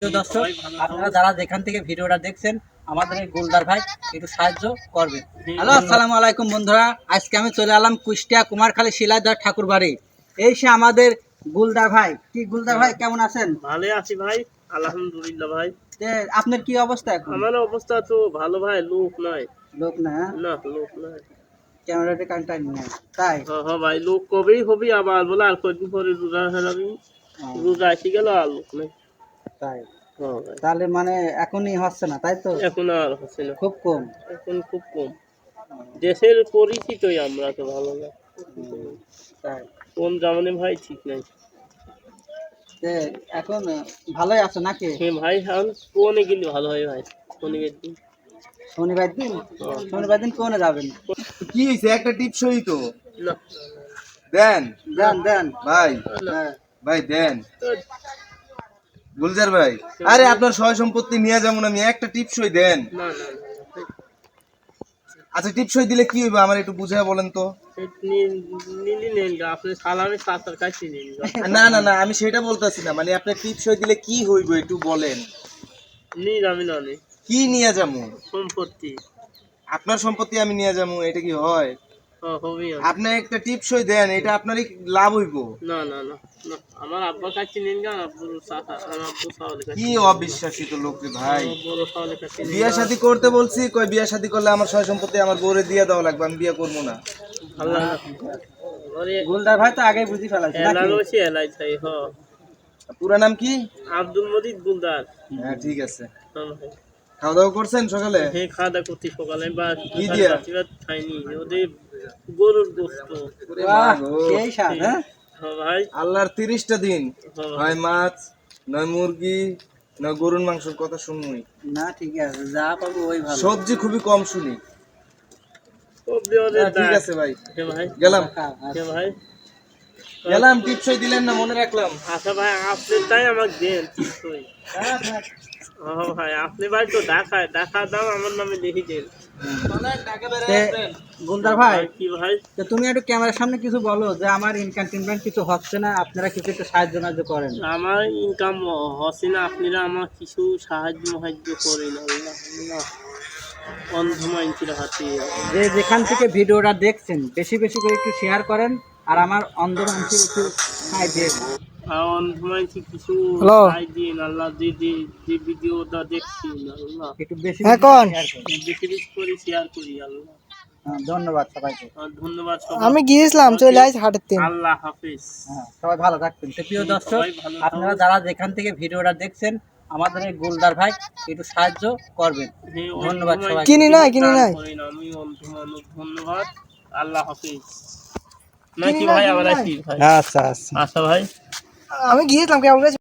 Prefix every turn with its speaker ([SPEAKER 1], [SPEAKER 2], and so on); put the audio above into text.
[SPEAKER 1] প্রিয় দর্শক, আপনারা যারা যেখান থেকে ভিডিওটা দেখছেন আমাদের এই গুলদার ভাই একটু সাহায্য করবেন। হ্যালো, আসসালামু আলাইকুম বন্ধুরা। আজকে আমি চলে এলাম কুষ্টিয়া কুমারখালী শিলাইদহ ঠাকুর বাড়ি। এই সে আমাদের গুলদার ভাই। কি গুলদার ভাই, কেমন আছেন?
[SPEAKER 2] ভালো আছি ভাই, আলহামদুলিল্লাহ ভাই।
[SPEAKER 1] আপনার কি অবস্থা এখন?
[SPEAKER 2] আমার অবস্থা তো ভালো ভাই, লোক নাই।
[SPEAKER 1] লোক না?
[SPEAKER 2] না, লোক নাই।
[SPEAKER 1] ক্যামেরাতে কান্টাইন নেই তাই?
[SPEAKER 2] হ্যাঁ ভাই, লোক কবেই হবি আবার বলে আর কদিন পরে রোজা হারাবি। রোজা এসে গেল আর লোক নাই
[SPEAKER 1] তাই? তাহলে মানে এখনই হচ্ছে না তাই তো?
[SPEAKER 2] এখন আর হচ্ছে না,
[SPEAKER 1] খুব কম।
[SPEAKER 2] এখন খুব কম। দেশের পরিচিতই আমরা তো ভালো না।
[SPEAKER 1] তাই?
[SPEAKER 2] কোন জামানে ভাই ঠিক নাই।
[SPEAKER 1] এখন ভালোই আছে নাকি?
[SPEAKER 2] হ্যাঁ ভাই, এখন কোনে গেলে ভালো হয় ভাই। শনিবার দিন।
[SPEAKER 1] শনিবার দিন? শনিবার দিন কোনে যাবেন?
[SPEAKER 3] কি হইছে? একটা টিপসই তো
[SPEAKER 2] না,
[SPEAKER 3] দেন
[SPEAKER 1] দেন দেন
[SPEAKER 3] ভাই,
[SPEAKER 1] হ্যাঁ।
[SPEAKER 3] ভাই দেন গুলজার ভাই। আরে আপনার সয় সম্পত্তি নিয়ে যেমন আমি একটা টিপসই দেন।
[SPEAKER 2] না না না,
[SPEAKER 3] আচ্ছা টিপসই দিলে কি হইবে আমার একটু বুঝায় বলেন তো।
[SPEAKER 2] নিলি নেন গা, আপনি সালামে সাতার কাছে নিন গা।
[SPEAKER 3] না না না, আমি সেটা বলতেছি না, মানে আপনার টিপসই দিলে কি হইবে একটু বলেন।
[SPEAKER 2] নিয়ে যাবি না নে।
[SPEAKER 3] কি নিয়ে যাবো?
[SPEAKER 2] সম্পত্তি।
[SPEAKER 3] আপনার সম্পত্তি আমি নিয়ে যাবো, এটা কি হয়?
[SPEAKER 2] হবি
[SPEAKER 3] আপনি একটা টিপসই দেন, এটা আপনারই লাভ হইব।
[SPEAKER 2] না না না না, আমার আব্বার কাছে নিন গা, আব্বুর সাথা, আমার আব্বু সাওয়ালের কাছে।
[SPEAKER 3] কি অবিশ্বাসী তো লোক রে ভাই।
[SPEAKER 2] আমার বড় সাওয়ালের কাছে নিন
[SPEAKER 3] বিয়া
[SPEAKER 2] গা।
[SPEAKER 3] শাদী করতে বলছি, কই বিয়া শাদী করলে আমার সয় সম্পত্তি আমার বউরে দিয়ে দেওয়া লাগবে, আমি বিয়ে করবো না।
[SPEAKER 2] ভালো না। আরে
[SPEAKER 1] গুলদার ভাই তো আগে বুঝি ফেলাইছে
[SPEAKER 2] এলা
[SPEAKER 1] নাকি?
[SPEAKER 2] রয়েছে, এলাই চাই হ।
[SPEAKER 3] পুরা নাম কি?
[SPEAKER 2] আব্দুল মজিদ গুলদার।
[SPEAKER 3] হ্যাঁ ঠিক আছে।
[SPEAKER 2] হ্যাঁ ভাই।
[SPEAKER 3] খাওয়া দাওয়া করছেন সকালে?
[SPEAKER 2] হে খাওয়া দাওয়া করতে সকালে বা
[SPEAKER 3] কি দিয়া?
[SPEAKER 2] খাইনি, ওদের গরুর গোস্ত।
[SPEAKER 3] ওরে
[SPEAKER 1] বাহ,
[SPEAKER 3] মা গো।
[SPEAKER 1] সেই স্বাদ, হ্যাঁ?
[SPEAKER 2] হ্যাঁ ভাই।
[SPEAKER 3] আল্লাহর 30টা দিন
[SPEAKER 2] হ্যাঁ ভাই।
[SPEAKER 3] হয় মাছ, নয় মুরগি, নয় গরুর মাংসের কথা শুনবই।
[SPEAKER 1] না ঠিক আছে, যা পাবো ওই ভালো।
[SPEAKER 3] সবজি খুবই কম শুনি।
[SPEAKER 2] সবজি ওদের
[SPEAKER 3] হ্যাঁ, ঠিক
[SPEAKER 2] দাম।
[SPEAKER 3] আছে ভাই,
[SPEAKER 2] হে ভাই।
[SPEAKER 3] গেলাম।
[SPEAKER 2] হে ভাই।
[SPEAKER 3] গেলাম, টিপসই দিলেন না, মনে রাখলাম।
[SPEAKER 2] আচ্ছা ভাই, আপনি তাই আমাকে দেন টিপসই। ও ভাই, আপনি ভাই তো ঢাকায়, ঢাকার দাম আমার নামে লিখে দেন।
[SPEAKER 1] গুলদার ভাই,
[SPEAKER 2] কি ভাই?
[SPEAKER 1] তো তুমি একটু ক্যামেরার সামনে কিছু বলো যে আমার ইনকাম টিনকাম কিছু হচ্ছে না, আপনারা কিছু একটু সাহায্য নাহায্য করেন।
[SPEAKER 2] আমার ইনকাম হচ্ছে না, আপনারা আমার কিছু সাহায্য করেন আল্লাহ। আল্লাহ অন্ধ মাইন্সের হাতে।
[SPEAKER 1] যে যেখান থেকে ভিডিওটা দেখছেন বেশি বেশি করে একটু শেয়ার করেন, আর আমার অন্ধ মানুষের একটু সাহায্য দেন।
[SPEAKER 2] আর অন্ধ মাইন্সে কিছু সাহায্য দিন আল্লাহ। যে ভিডিওটা দেখছি আল্লাহ,
[SPEAKER 1] একটু বেশি বেশি শেয়ার করেন।
[SPEAKER 2] বেশি বেশি করে শেয়ার করি আল্লাহ।
[SPEAKER 1] হ্যাঁ, ধন্যবাদ সবাইকে।
[SPEAKER 2] ধন্যবাদ সবাই।
[SPEAKER 4] আমি গিয়েছিলাম, চলে আসি হাটের দিন।
[SPEAKER 2] আল্লাহ হাফিজ।
[SPEAKER 1] হ্যাঁ, সবাই ভালো থাকবেন। তো প্রিয় দর্শক,
[SPEAKER 2] সবাই ভালো থাকুন।
[SPEAKER 1] আপনারা যারা যেখান থেকে ভিডিওটা দেখছেন আমাদের এই গুলদার ভাই একটু সাহায্য করবেন। ধন্যবাদ সবাই।
[SPEAKER 4] কিনি নাই, কিনি নাই।
[SPEAKER 2] আমি অন্ধ মানুষ, ধন্যবাদ। আল্লাহ হাফিজ। নাকি ভাই, আবার আসি ভাই।
[SPEAKER 1] আচ্ছা আচ্ছা।
[SPEAKER 2] আচ্ছা ভাই।
[SPEAKER 4] আমি গিয়েছিলাম কেমন